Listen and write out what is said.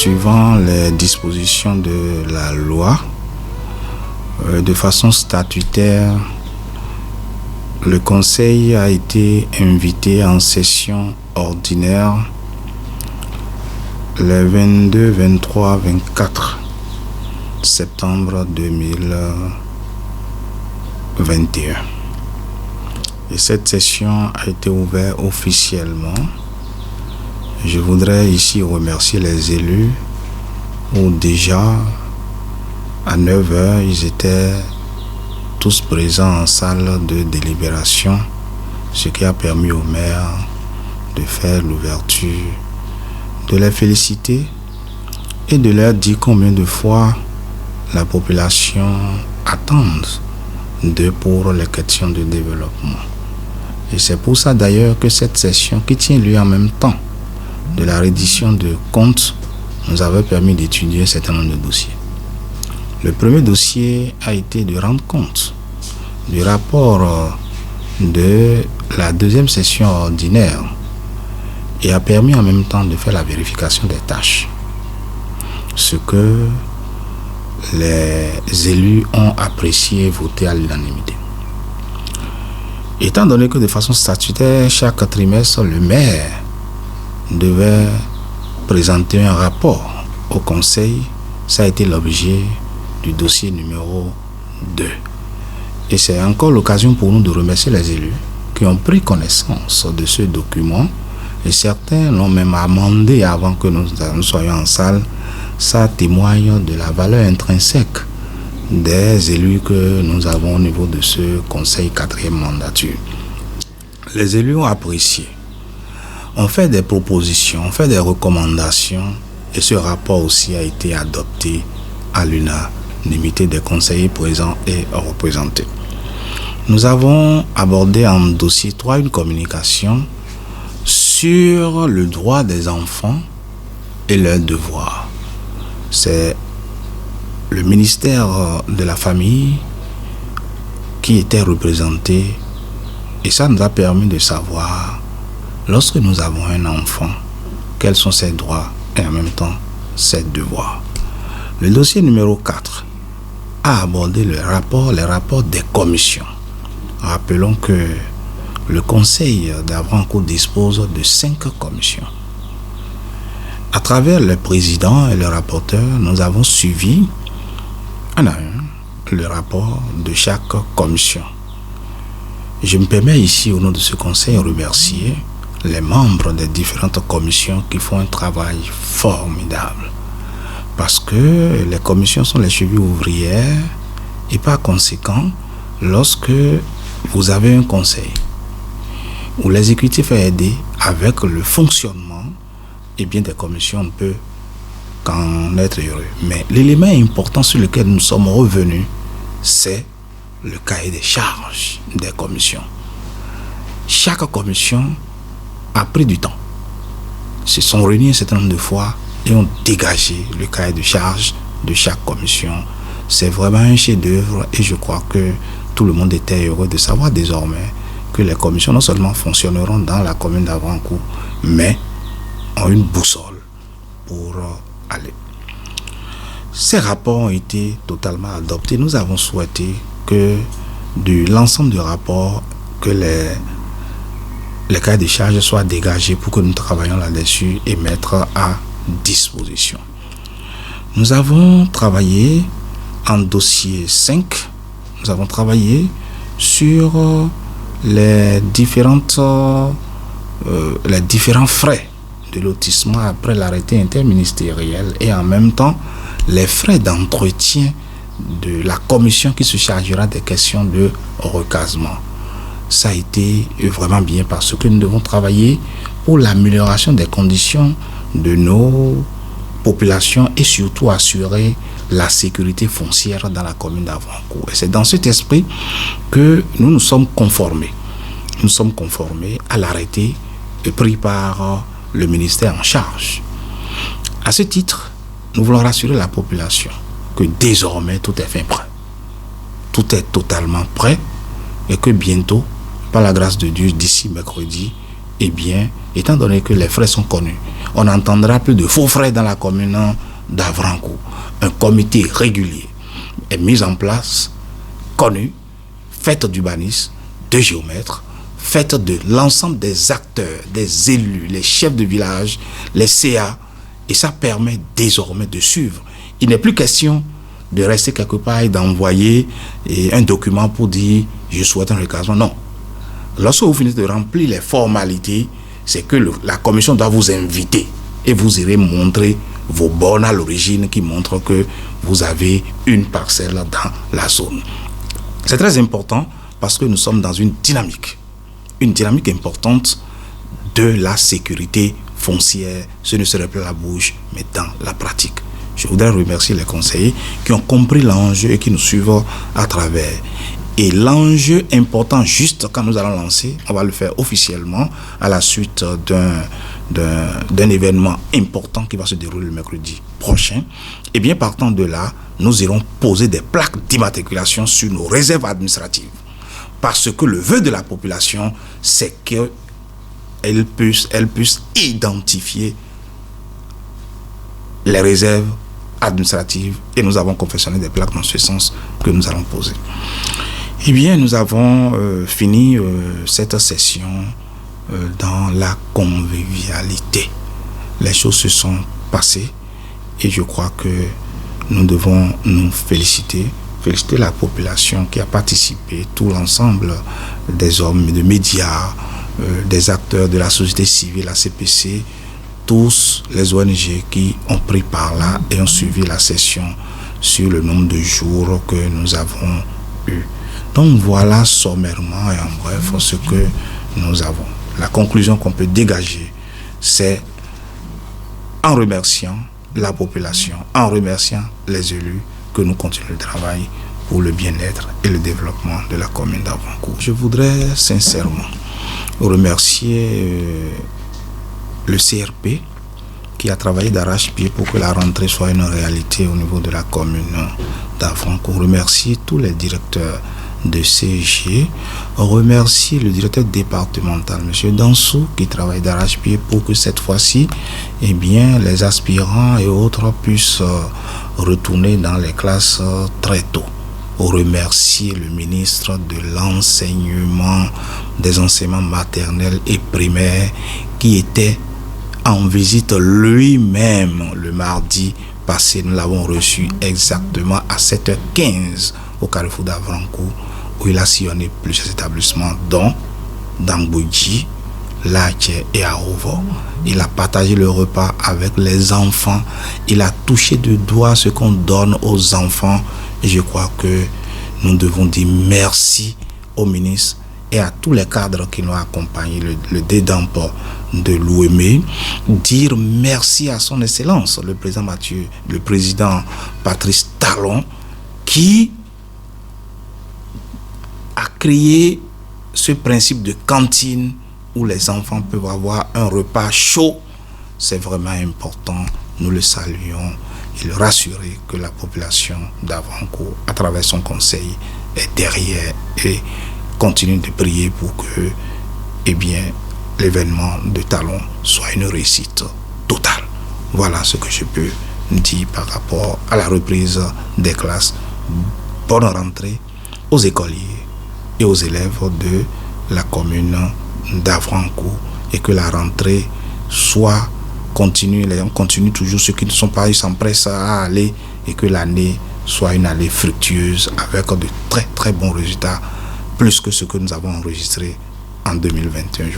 suivant les dispositions de la loi, de façon statutaire, le Conseil a été invité en session ordinaire les 22, 23, 24 septembre 2021. Et cette session a été ouverte officiellement. Je voudrais ici remercier les élus où déjà à 9h, ils étaient tous présents en salle de délibération, ce qui a permis au maire de faire l'ouverture, de les féliciter et de leur dire combien de fois la population attend d'eux pour les questions de développement. Et c'est pour ça d'ailleurs que cette session qui tient lieu en même temps de la reddition de comptes nous avait permis d'étudier un certain nombre de dossiers. Le premier dossier a été de rendre compte du rapport de la deuxième session ordinaire et a permis en même temps de faire la vérification des tâches. Ce que les élus ont apprécié et voté à l'unanimité. Étant donné que de façon statutaire, chaque trimestre, le maire devait présenter un rapport au conseil, ça a été l'objet du dossier numéro 2. Et c'est encore l'occasion pour nous de remercier les élus qui ont pris connaissance de ce document et certains l'ont même amendé avant que nous soyons en salle. Ça témoigne de la valeur intrinsèque des élus que nous avons au niveau de ce conseil 4e mandature. Les élus ont apprécié, ont fait des propositions, ont fait des recommandations et ce rapport aussi a été adopté à l'unanimité des conseillers présents et représentés. Nous avons abordé en dossier 3 une communication sur le droit des enfants et leurs devoirs. C'est le ministère de la Famille qui était représenté et ça nous a permis de savoir, lorsque nous avons un enfant, quels sont ses droits et en même temps ses devoirs. Le dossier numéro 4 a abordé les rapports des commissions. Rappelons que le conseil d'Avrancourt dispose de 5 commissions. À travers le président et le rapporteur, nous avons suivi un à un le rapport de chaque commission. Je me permets ici, au nom de ce conseil, de remercier les membres des différentes commissions qui font un travail formidable. Parce que les commissions sont les chevilles ouvrières et par conséquent, lorsque vous avez un conseil où l'exécutif est aidé avec le fonctionnement, eh bien des commissions, on ne peut qu'en être heureux. Mais l'élément important sur lequel nous sommes revenus, c'est le cahier des charges des commissions. Chaque commission a pris du temps. Ils se sont réunis un certain nombre de fois et ont dégagé le cahier de charges de chaque commission. C'est vraiment un chef-d'œuvre et je crois que tout le monde était heureux de savoir désormais que les commissions non seulement fonctionneront dans la commune d'Avrancourt, mais ont une boussole pour aller. Ces rapports ont été totalement adoptés. Nous avons souhaité que de l'ensemble des rapports, que les cahiers de charges soient dégagés pour que nous travaillions là-dessus et mettre à disposition. Nous avons travaillé en dossier 5. Nous avons travaillé sur les différents frais de lotissement après l'arrêté interministériel et en même temps les frais d'entretien de la commission qui se chargera des questions de recasement. Ça a été vraiment bien parce que nous devons travailler pour l'amélioration des conditions de nos populations et surtout assurer la sécurité foncière dans la commune d'Avrancourt. Et c'est dans cet esprit que nous nous sommes conformés. Nous sommes conformés à l'arrêté pris par le ministère en charge. À ce titre, nous voulons rassurer la population que désormais tout est fin prêt. Tout est totalement prêt et que bientôt, par la grâce de Dieu, d'ici mercredi, eh bien, étant donné que les frais sont connus, on n'entendra plus de faux frais dans la commune d'Avrancourt. Un comité régulier est mis en place, connu, fait d'urbanistes, de géomètres, fait de l'ensemble des acteurs, des élus, les chefs de village, les CA, et ça permet désormais de suivre. Il n'est plus question de rester quelque part et d'envoyer un document pour dire « je souhaite un recasement ». Non. Lorsque vous finissez de remplir les formalités, c'est que la commission doit vous inviter et vous irez montrer vos bornes à l'origine qui montrent que vous avez une parcelle dans la zone. C'est très important parce que nous sommes dans une dynamique importante de la sécurité foncière. Ce ne serait plus la bouche, mais dans la pratique. Je voudrais remercier les conseillers qui ont compris l'enjeu et qui nous suivent à travers. Et l'enjeu important, juste quand nous allons lancer, on va le faire officiellement à la suite d'un événement important qui va se dérouler le mercredi prochain. Et bien partant de là, nous irons poser des plaques d'immatriculation sur nos réserves administratives. Parce que le vœu de la population, c'est qu'elle puisse identifier les réserves administratives. Et nous avons confectionné des plaques dans ce sens que nous allons poser. Eh bien, nous avons fini cette session dans la convivialité. Les choses se sont passées et je crois que nous devons nous féliciter la population qui a participé, tout l'ensemble des hommes, des médias, des acteurs de la société civile, la CPC, tous les ONG qui ont pris part là et ont suivi la session sur le nombre de jours que nous avons eu. Donc voilà sommairement et en bref ce que nous avons. La conclusion qu'on peut dégager, c'est en remerciant la population, en remerciant les élus, que nous continuons le travail pour le bien-être et le développement de la commune d'Avrancourt. Je voudrais sincèrement remercier le CRP qui a travaillé d'arrache-pied pour que la rentrée soit une réalité au niveau de la commune d'Avrancourt. Remercier tous les directeurs de CG, remercier le directeur départemental, M. Dansou, qui travaille d'arrache-pied pour que cette fois-ci, eh bien, les aspirants et autres puissent retourner dans les classes très tôt. Remercier le ministre de l'enseignement, des enseignements maternels et primaires, qui était en visite lui-même le mardi passé. Nous l'avons reçu exactement à 7h15 au carrefour d'Avrancourt, où il a sillonné plusieurs établissements, dont Dambouji, Lache et Arovo. Il a partagé le repas avec les enfants. Il a touché du doigt ce qu'on donne aux enfants. Et je crois que nous devons dire merci au ministre et à tous les cadres qui l'ont accompagné, le DEDAMP de l'OME. Dire merci à son excellence, le président Patrice Talon, qui a créé ce principe de cantine où les enfants peuvent avoir un repas chaud. C'est vraiment important. Nous le saluons et le rassurer que la population d'Avrancourt, à travers son conseil, est derrière et continue de prier pour que, eh bien, l'événement de Talon soit une réussite totale. Voilà ce que je peux dire par rapport à la reprise des classes. Bonne rentrée aux écoliers et aux élèves de la commune d'Avrancourt et que la rentrée soit continue, les gens continuent toujours, ceux qui ne sont pas, ils s'empressent à aller et que l'année soit une année fructueuse avec de très très bons résultats, plus que ce que nous avons enregistré en 2021.